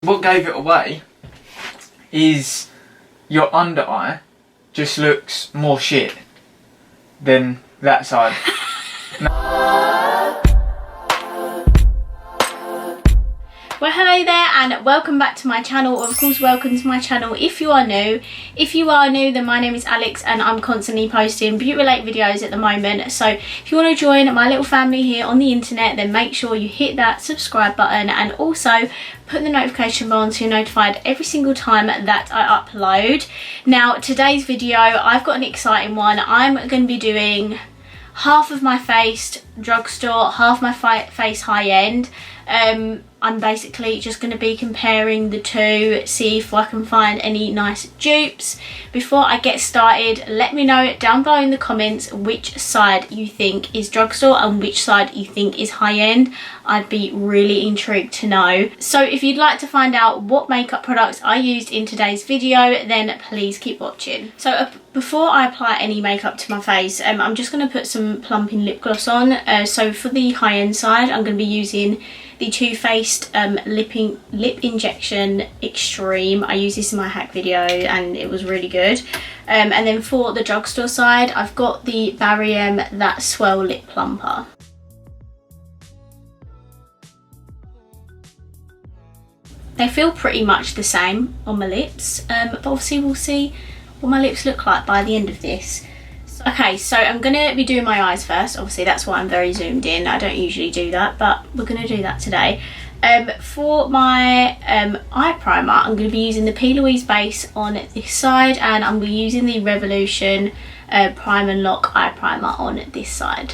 what gave it away is your under eye just looks more shit than that side. Well, hello there and welcome back to my channel. Of course, welcome to my channel if you are new. If you are new, then my name is Alex and I'm constantly posting beauty related videos at the moment. So if you want to join my little family here on the internet, then make sure you hit that subscribe button and also put the notification bell on so you're notified every single time that I upload. Now, today's video, I've got an exciting one. I'm going to be doing half of my face drugstore, half my face high end. I'm basically just going to be comparing the two, see if I can find any nice dupes. Before I get started, let me know down below in the comments which side you think is drugstore and which side you think is high end. I'd be really intrigued to know. So if you'd like to find out what makeup products I used in today's video, then please keep watching. So before I apply any makeup to my face, I'm just going to put some plumping lip gloss on. So for the high end side, I'm going to be using the Too Faced Lip Injection Extreme. I used this in my hack video and it was really good. And then for the drugstore side, I've got the Barry M That Swell Lip Plumper. They feel pretty much the same on my lips, but obviously we'll see what my lips look like by the end of this. Okay, so I'm going to be doing my eyes first. Obviously that's why I'm very zoomed in. I don't usually do that, but we're going to do that today. For my eye primer, I'm going to be using the P. Louise base on this side, and I'm going to be using the Revolution Prime and Lock eye primer on this side.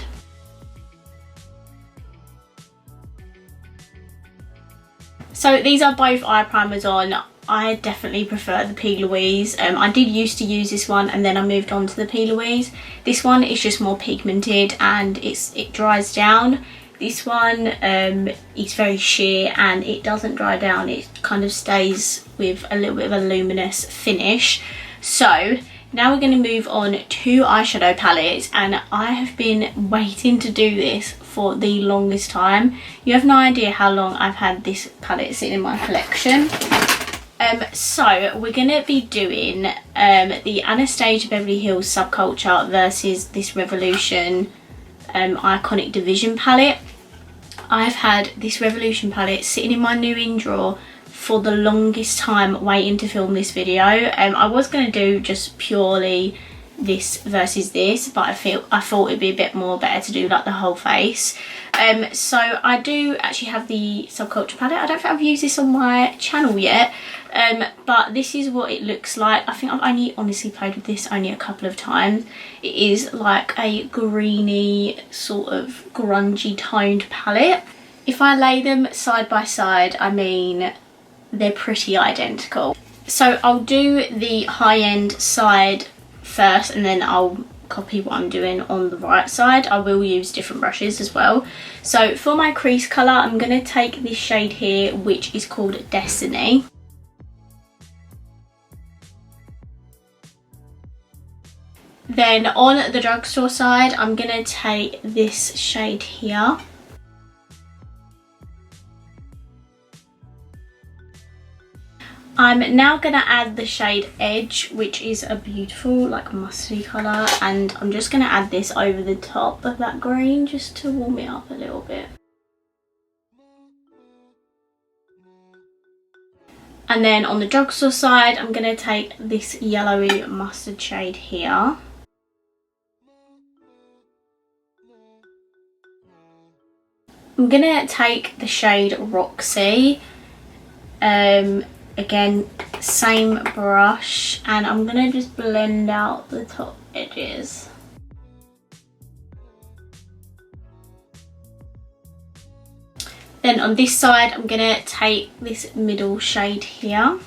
So these are both eye primers on. I definitely prefer the P. Louise. I did used to use this one and then I moved on to the P. Louise. This one is just more pigmented and it dries down. This one is very sheer and it doesn't dry down. It kind of stays with a little bit of a luminous finish. So now we're going to move on to eyeshadow palettes, and I have been waiting to do this for the longest time. You have no idea how long I've had this palette sitting in my collection. So we're going to be doing the Anastasia Beverly Hills Subculture versus this Revolution Iconic Division palette. I've had this Revolution palette sitting in my new in drawer for the longest time waiting to film this video. I was going to do just purely this versus this, but I thought it'd be a bit more better to do like the whole face. So I do actually have the Subculture palette. I don't think I've used this on my channel yet, but this is what it looks like. I think I've only honestly played with this only a couple of times. It is like a greeny sort of grungy toned palette. If I lay them side by side, I mean they're pretty identical. So I'll do the high end side first and then I'll copy what I'm doing on the right side. I will use different brushes as well. So for my crease colour, I'm going to take this shade here, which is called Destiny. Then on the drugstore side, I'm going to take this shade here. I'm now going to add the shade Edge, which is a beautiful like mustardy colour, and I'm just going to add this over the top of that green just to warm it up a little bit. And then on the drugstore side, I'm going to take this yellowy mustard shade here. I'm going to take the shade Roxy. Again, same brush, and I'm going to just blend out the top edges. Then on this side, I'm going to take this middle shade here.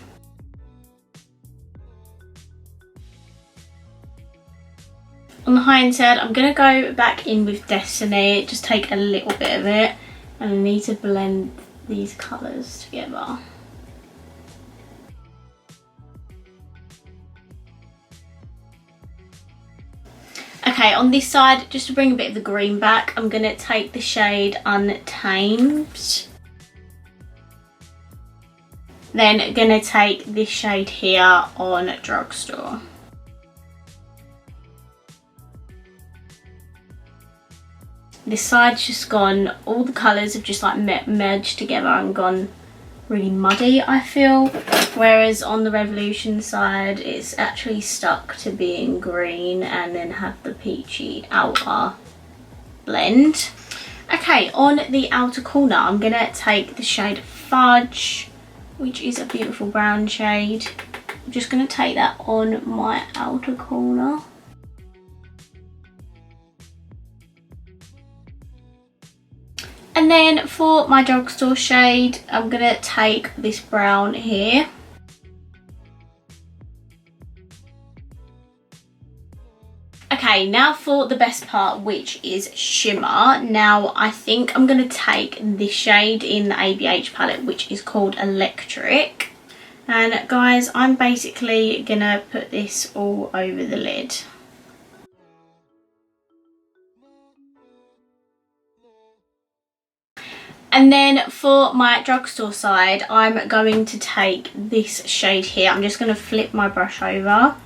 On the high end side, I'm going to go back in with Destiny, just take a little bit of it, and I need to blend these colours together. Okay, on this side, just to bring a bit of the green back, I'm going to take the shade Untamed. Then gonna take this shade here on Drugstore. This side's just gone, all the colours have just like merged together and gone really muddy, I feel. Whereas on the Revolution side, it's actually stuck to being green and then have the peachy outer blend. Okay, on the outer corner, I'm gonna take the shade Fudge, which is a beautiful brown shade. I'm just gonna take that on my outer corner. And then for my Drugstore shade, I'm gonna take this brown here. Okay, now for the best part, which is shimmer. Now I think I'm gonna take this shade in the ABH palette, which is called Electric. And guys, I'm basically gonna put this all over the lid. And then for my Drugstore side, I'm going to take this shade here. I'm just going to flip my brush over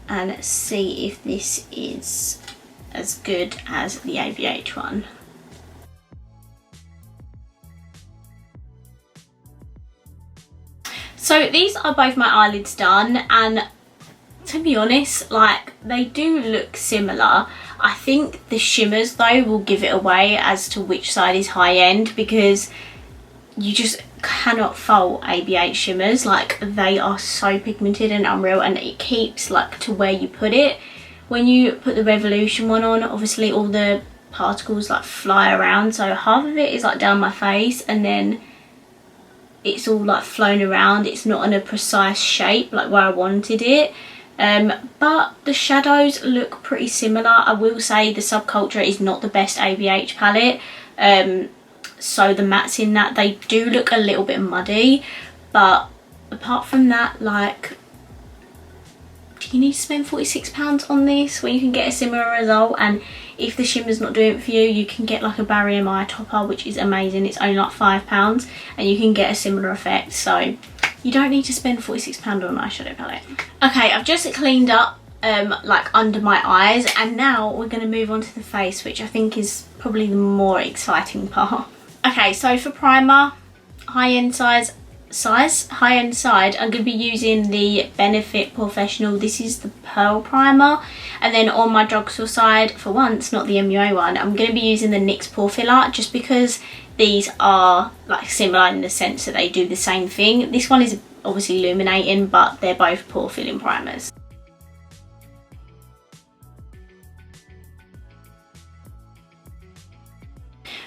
and see if this is as good as the ABH one. So these are both my eyelids done, and to be honest, like, they do look similar. I think the shimmers though will give it away as to which side is high end, because you just cannot fault ABH shimmers. Like, they are so pigmented and unreal, and it keeps like to where you put it. When you put the Revolution one on, obviously all the particles like fly around, so half of it is like down my face and then it's all like flown around. It's not in a precise shape like where I wanted it. But the shadows look pretty similar. I will say the Subculture is not the best ABH palette, so the mattes in that, they do look a little bit muddy, but apart from that, like, do you need to spend £46 on this when you can get a similar result? And if the shimmer's not doing it for you, you can get like a Barium eye topper, which is amazing. It's only like £5 and you can get a similar effect, so you don't need to spend £46 on an eyeshadow palette. Okay, I've just cleaned up like under my eyes, and now we're going to move on to the face, which I think is probably the more exciting part. Okay, so for primer, high-end side, I'm going to be using the Benefit Professional. This is the Pearl Primer. And then on my Drugstore side, for once, not the MUA one, I'm going to be using the NYX Pore Filler, just because these are like similar in the sense that they do the same thing. This one is obviously illuminating, but they're both pore filling primers.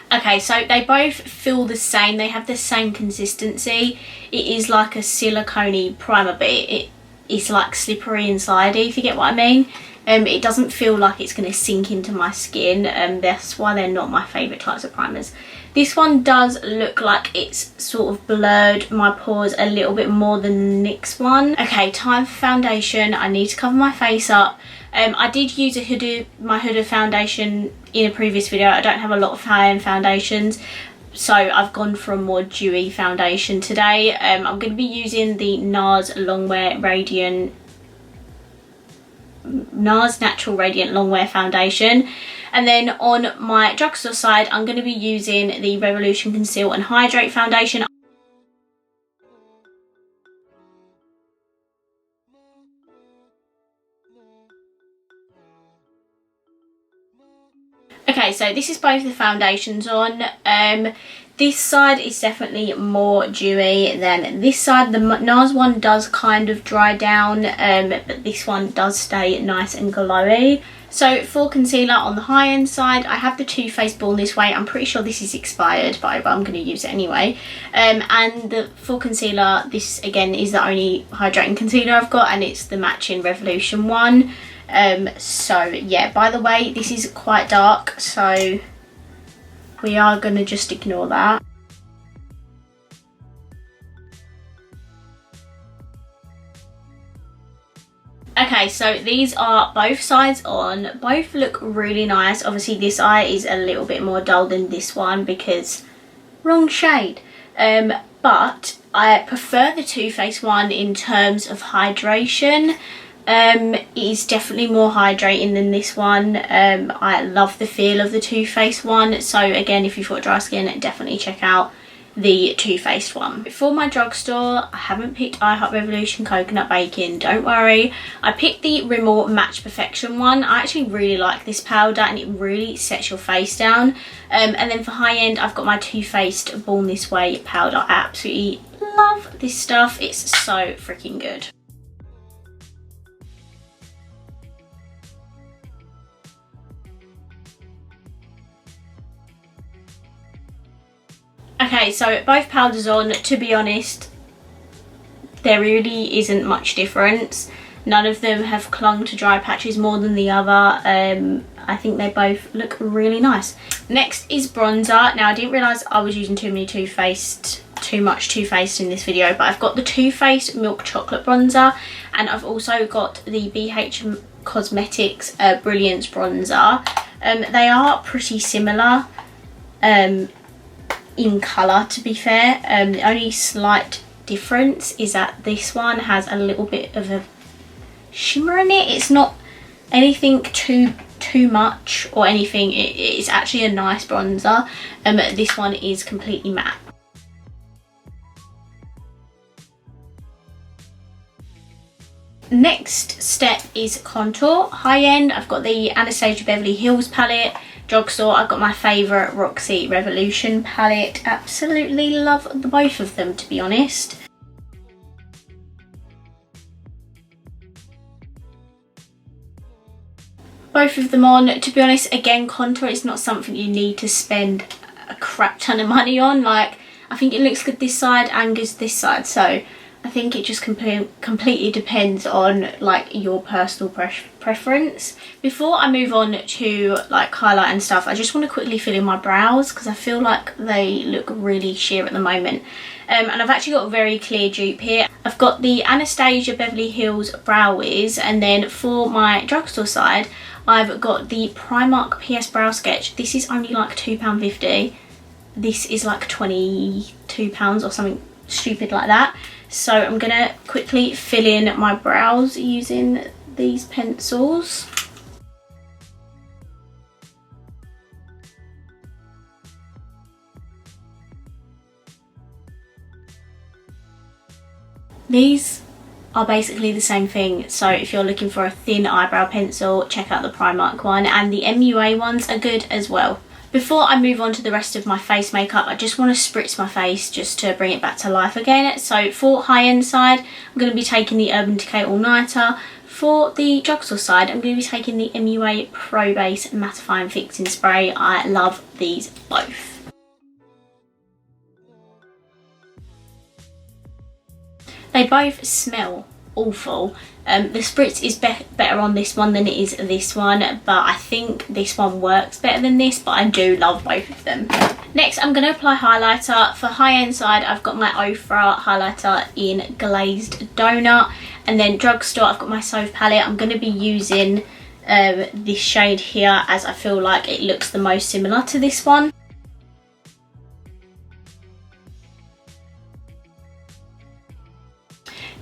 Okay, so they both feel the same. They have the same consistency. It is like a silicone-y primer, but it's like slippery and slidey, if you get what I mean. It doesn't feel like it's going to sink into my skin. That's why they're not my favourite types of primers. This one does look like it's sort of blurred my pores a little bit more than the NYX one. Okay, time for foundation. I need to cover my face up. I did use my Huda foundation in a previous video. I don't have a lot of high-end foundations, so I've gone for a more dewy foundation today. I'm going to be using the NARS Natural Radiant Longwear Foundation. And then on my Drugstore side, I'm going to be using the Revolution Conceal and Hydrate Foundation. Okay, so this is both the foundations on. This side is definitely more dewy than this side. The NARS one does kind of dry down, but this one does stay nice and glowy. So for concealer on the high end side, I have the Too Faced Born This Way. I'm pretty sure this is expired, but I'm going to use it anyway. And for concealer, this again is the only hydrating concealer I've got, and it's the matching Revolution one. So yeah, by the way, this is quite dark, so we are going to just ignore that. Okay, so these are both sides on. Both look really nice. Obviously this eye is a little bit more dull than this one because wrong shade. But I prefer the Too Faced one in terms of hydration. It is definitely more hydrating than this one. I love the feel of the Too Faced one. So again, if you've got dry skin, definitely check out the Too Faced one. For my drugstore, I haven't picked I Heart Revolution Coconut Bacon, don't worry. I picked the Rimmel Match Perfection one. I actually really like this powder and it really sets your face down. And then for high end, I've got my Too Faced Born This Way powder. I absolutely love this stuff. It's so freaking good. Okay, so both powders on, to be honest, there really isn't much difference. None of them have clung to dry patches more than the other. I think they both look really nice. Next is bronzer. Now I didn't realise I was using too much Too Faced in this video, but I've got the Too Faced Milk Chocolate Bronzer, and I've also got the BH Cosmetics Brilliance Bronzer. They are pretty similar in colour, to be fair. The only slight difference is that this one has a little bit of a shimmer in it. It's not anything too much or anything. It's actually a nice bronzer. This one is completely matte. Next step is contour. High end, I've got the Anastasia Beverly Hills palette. Drugstore, I've got my favourite Roxy Revolution palette. Absolutely love the both of them, to be honest. Both of them on. To be honest, again, contour is not something you need to spend a crap ton of money on. Like, I think it looks good this side and good this side, so I think it just completely depends on like your personal preference. Before I move on to like highlight and stuff, I just want to quickly fill in my brows because I feel like they look really sheer at the moment. And I've actually got a very clear dupe here. I've got the Anastasia Beverly Hills Brow Wiz, and then for my drugstore side, I've got the Primark PS Brow Sketch. This is only like £2.50. This is like £22 or something stupid like that. So I'm gonna quickly fill in my brows using these pencils. These are basically the same thing, so if you're looking for a thin eyebrow pencil, check out the Primark one, and the MUA ones are good as well. Before I move on to the rest of my face makeup, I just want to spritz my face just to bring it back to life again. So for high-end side, I'm going to be taking the Urban Decay All Nighter. For the drugstore side, I'm going to be taking the MUA Pro Base Mattifying Fixing Spray. I love these both. They both smell awful. The spritz is better on this one than it is this one, but I think this one works better than this, but I do love both of them. Next, I'm going to apply highlighter. For high-end side, I've got my Ofra highlighter in Glazed Donut, and then drugstore, I've got my Sove palette. I'm going to be using this shade here as I feel like it looks the most similar to this one.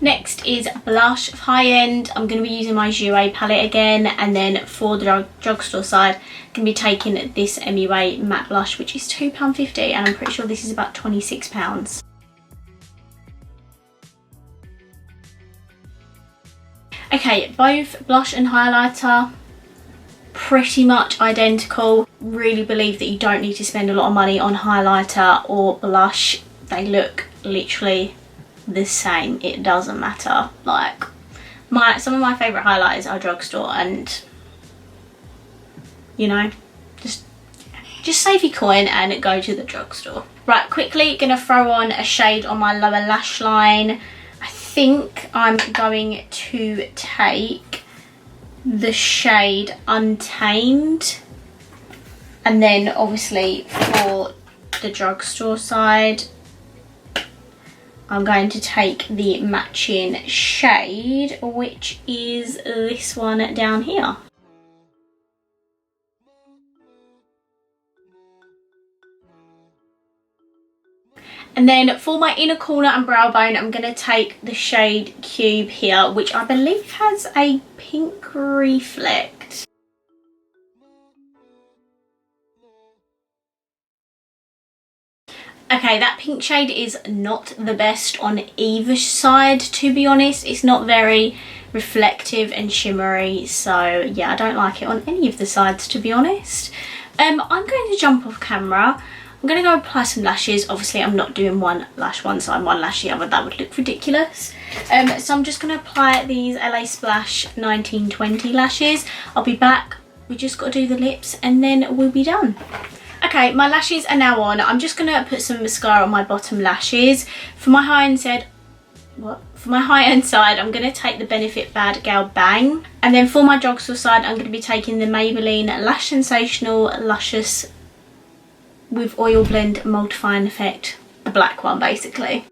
Next is blush. For high end, I'm going to be using my Jouer palette again, and then for the drugstore side, I'm going to be taking this MUA matte blush, which is £2.50, and I'm pretty sure this is about £26. Okay, both blush and highlighter pretty much identical. Really believe that you don't need to spend a lot of money on highlighter or blush. They look literally the same. It doesn't matter. Like, some of my favourite highlighters are drugstore, and you know, just save your coin and go to the drugstore. Right, quickly gonna throw on a shade on my lower lash line. I think I'm going to take the shade Untamed, and then obviously for the drugstore side, I'm going to take the matching shade, which is this one down here. And then for my inner corner and brow bone, I'm going to take the shade Cube here, which I believe has a pink reflect. Okay, that pink shade is not the best on either side, to be honest. It's not very reflective and shimmery, so yeah, I don't like it on any of the sides, to be honest. I'm going to jump off camera. I'm going to go apply some lashes. Obviously, I'm not doing one lash one side, one lash the other. That would look ridiculous. So I'm just going to apply these LA Splash 1920 lashes. I'll be back. We just got to do the lips and then we'll be done. Okay, my lashes are now on. I'm just going to put some mascara on my bottom lashes. For my high-end side, I'm going to take the Benefit Bad Gal Bang. And then for my drugstore side, I'm going to be taking the Maybelline Lash Sensational Luscious with Oil Blend Multifying Effect. The black one, basically.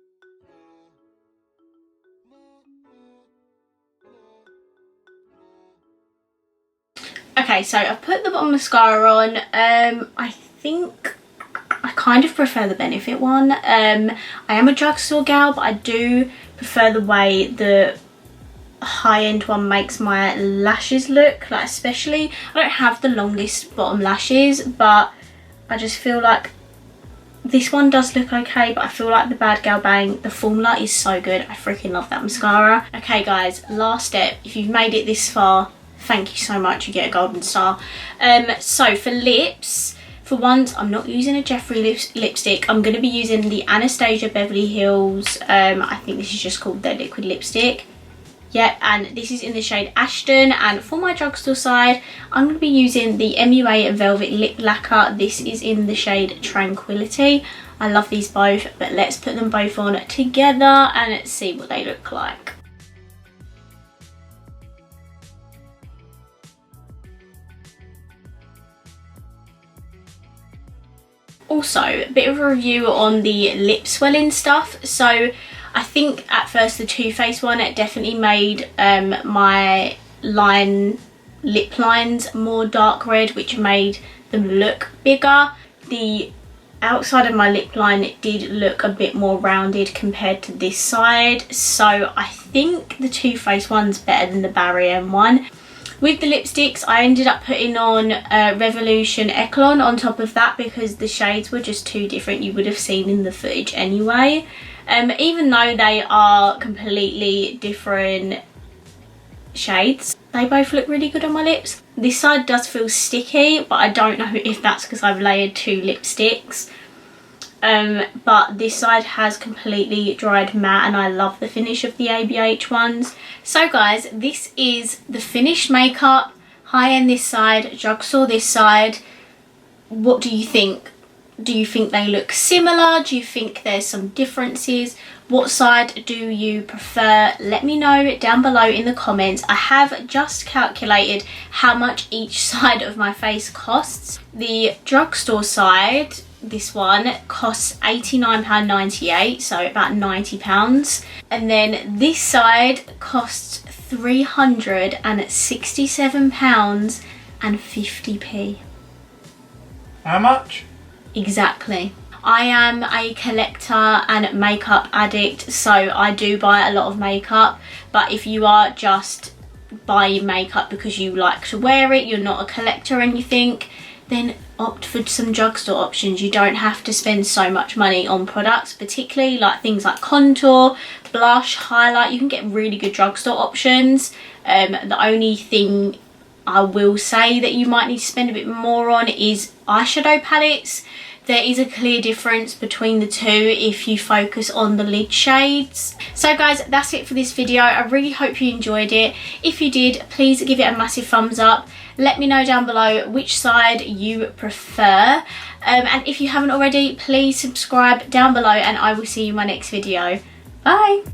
Okay, so I've put the bottom mascara on. I think I kind of prefer the Benefit one. I am a drugstore gal, but I do prefer the way the high-end one makes my lashes look. Like, especially, I don't have the longest bottom lashes, but I just feel like this one does look okay, but I feel like the Bad Gal Bang, the formula is so good. I freaking love that mascara. Okay guys, last step. If you've made it this far, thank you so much. You get a golden star. So for lips, for once, I'm not using a Jeffree lipstick. I'm going to be using the Anastasia Beverly Hills. I think this is just called their liquid lipstick. Yep, and this is in the shade Ashton. And for my drugstore side, I'm going to be using the MUA Velvet Lip Lacquer. This is in the shade Tranquility. I love these both, but let's put them both on together and let's see what they look like. Also, a bit of a review on the lip swelling stuff. So I think at first the Too Faced one, it definitely made my lip lines more dark red, which made them look bigger. The outside of my lip line, it did look a bit more rounded compared to this side. So I think the Too Faced one's better than the Barry M one. With the lipsticks, I ended up putting on Revolution Echelon on top of that because the shades were just too different. You would have seen in the footage anyway. Even though they are completely different shades, they both look really good on my lips. This side does feel sticky, but I don't know if that's because I've layered 2 lipsticks. But this side has completely dried matte and I love the finish of the ABH ones. So guys, this is the finished makeup. High-end this side, drugstore this side. What do you think? Do you think they look similar? Do you think there's some differences? What side do you prefer? Let me know down below in the comments. I have just calculated how much each side of my face costs. The drugstore side, this one, costs £89.98, so about £90. And then this side costs £367.50p. How much? Exactly. I am a collector and makeup addict, so I do buy a lot of makeup, but if you are just buying makeup because you like to wear it, you're not a collector or anything, then opt for some drugstore options. You don't have to spend so much money on products, particularly like things like contour, blush, highlight. You can get really good drugstore options. The only thing I will say that you might need to spend a bit more on is eyeshadow palettes. There is a clear difference between the two if you focus on the lid shades. So guys, that's it for this video. I really hope you enjoyed it. If you did, please give it a massive thumbs up. Let me know down below which side you prefer. And if you haven't already, please subscribe down below and I will see you in my next video. Bye!